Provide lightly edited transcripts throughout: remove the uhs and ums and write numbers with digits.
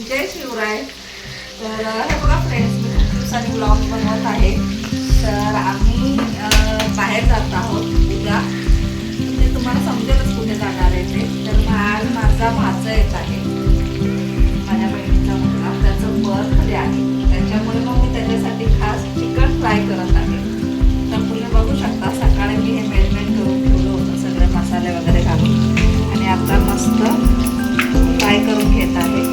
जय शिवराय. तर हे बघा फ्रेंड्स, मी खूप दिवसांनी ब्लॉग बनवत आहे. तर आम्ही बाहेर जात आहोत उद्या. ते तुम्हाला समजेलच कुठे जाणार आहे ते. तर आज माझा भाचा येत आहे, माझ्या बहिणीचा मुलगा. त्याचं बर्थडे आहे, त्याच्यामुळे मग मी त्याच्यासाठी खास चिकन फ्राय करत आहे. तर तुम्ही बघू शकता, सकाळी मी हे मॅरिनेट करून ठेवलं होतं सगळे मसाले वगैरे घालून, आणि आता मस्त फ्राय करून घेत आहे.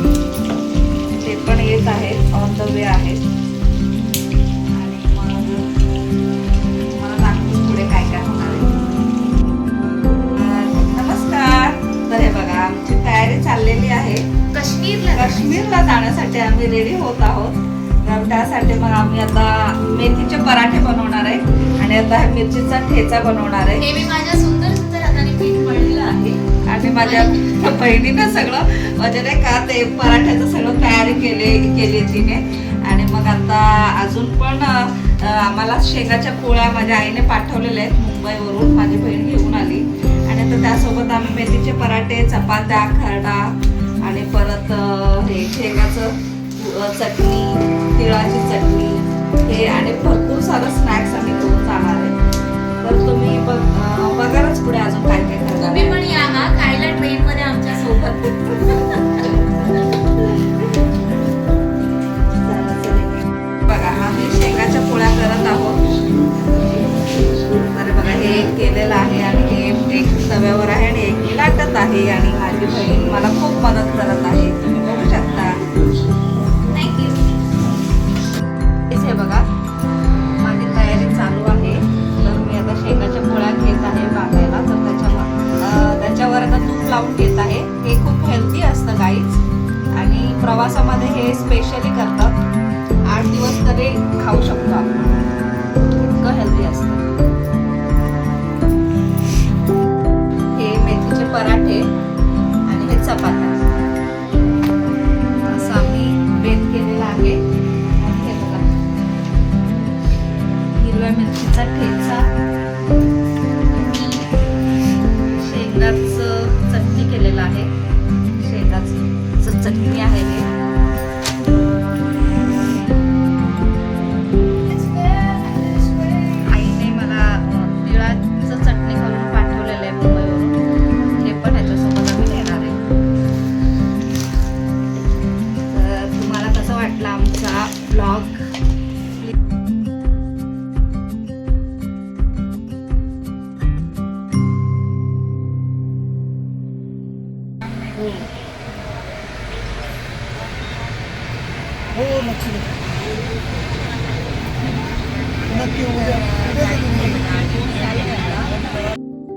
ते पण येत आहे, ऑन द वे आहे. आणि मग मला दाखवून पुढे काय काय होणार आहे. नमस्कार. तर हे बघा, आमची तयारी चाललेली आहे. काश्मीरला जाण्यासाठी आम्ही रेडी होत आहोत. तर त्यासाठी मग आम्ही आता मेथीचे पराठे बनवणार आहे, आणि आता मिरचीचा ठेचा बनवणार आहे. हे मी माझ्या सुंदर सुंदर हाताने पीठ मळलेलं आहे, आणि माझ्या बहिणीनं सगळं म्हणजे नाही का ते पराठ्याचं सगळं तयारी केली तिने. आणि मग आता अजून पण आम्हाला शेंगाच्या पोळ्या माझ्या आईने पाठवलेल्या आहेत मुंबईवरून, माझी बहीण घेऊन आली. आणि आता त्यासोबत आम्ही मेथीचे पराठे, चपात्या, खरडा, आणि परत हे शेंगाचं चटणी, तिळाची चटणी, हे आणि भरपूर सारं स्नॅक्स आम्ही घेऊन जाणार आहे. तर तुम्ही बघाच पुढे अजून काय काय करणार. तुम्ही पण या ना खायला ट्रेन मध्ये आमच्या सोबत. बघा, आम्ही शेंगाच्या पोळ्या करत आहोत. तर बघा, हे एक केलेलं आहे, आणि हे एक तव्यावर आहे, आणि एक लाटत आहे. आणि माझी बहीण मला खूप मदत करत आहे, तुम्ही बघू शकता. थँक्यू. हे बघा, माझी तयारी चालू आहे. तर मी आता शेंगाच्या पोळ्या घेत आहे बांधायला. तर त्याच्यावर आता तूप लावून घेत आहे. हे खूप हेल्दी असतं गाईज, आणि प्रवासामध्ये हे स्पेशली करतात. 8 दिवस तरी खाऊ शकतो आपण, इतकं हेल्दी असतं. हे मेथीचे पराठे आणि हे चपात्या असं आम्ही बेत केलेला आहे. आणि हे बघा, हिरव्या मिरचीचा ठेचा, शेंगाचं चटणी केलेलं आहे. शेंगाचं चटणी आहे हे. आईने मला तिळाचं चटणी करून पाठवलेलं आहे मुंबईवरून. हे पण ह्याच्यासोबत आम्ही घेणार आहे. तर तुम्हाला कसं वाटलं आमचा ब्लॉग? हो नक्की नक्की उद्या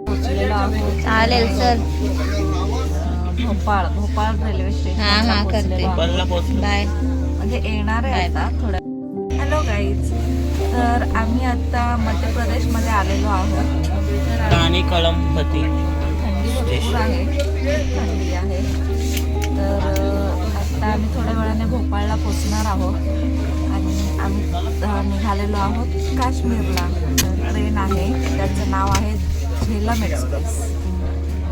पोहोचलेलो आहोत. चालेल सर. भोपाळ रेल्वे स्टेशन करते. बाय. म्हणजे येणार आहे आता थोड्या. हॅलो गाईज, तर आम्ही आता मध्य प्रदेशमध्ये आलेलो आहोत. राणी कळमपती थंडी भरपूर आहे, थंडी आहे. तर आता आम्ही थोड्या वेळाने भोपाळला पोचणार आहोत, आणि आम्ही निघालेलो आहोत काश्मीरला. ट्रेन आहे, त्याचं नाव आहे झेलम एक्सप्रेस.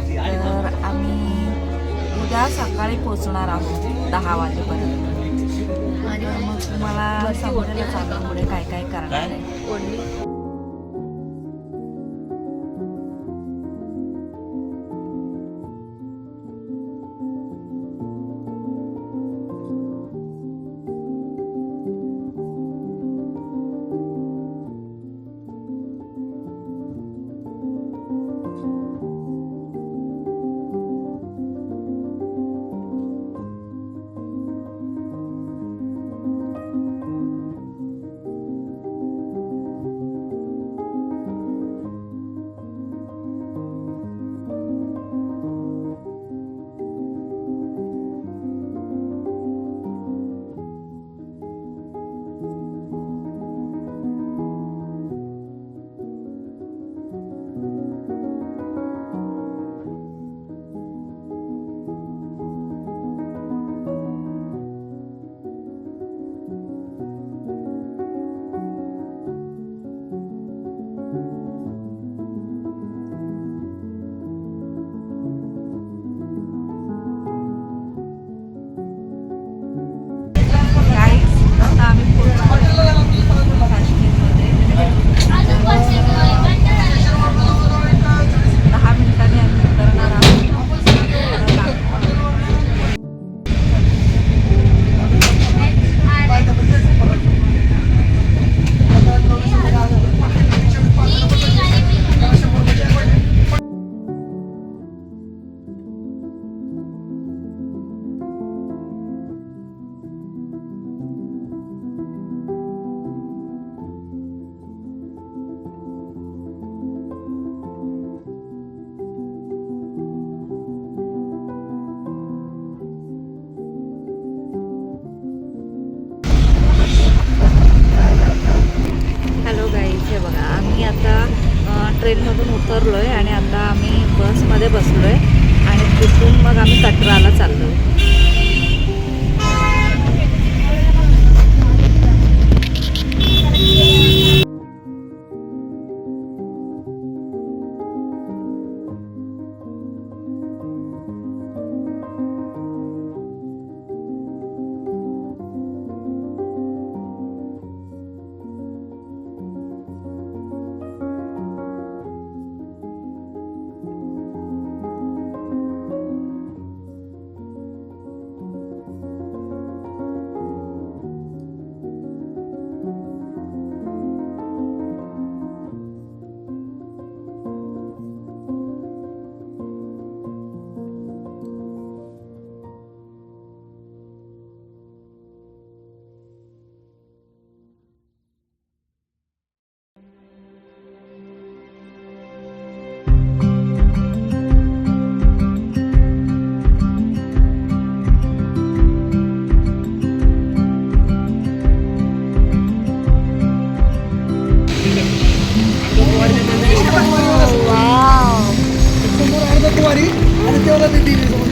तर आम्ही उद्या सकाळी पोचणार आहोत 10 वाजेपर्यंत. मग तुम्हाला समजेल चालू पुढे काय काय करणार आहे. आता ट्रेनमधून उतरलो आहे आणि आता आम्ही बसमध्ये बसलो आहे आणि तिथून मग आम्ही कटराला चाललो आहे. समोर अर्धा कुवारी आणि तेवढा ते दिली समोर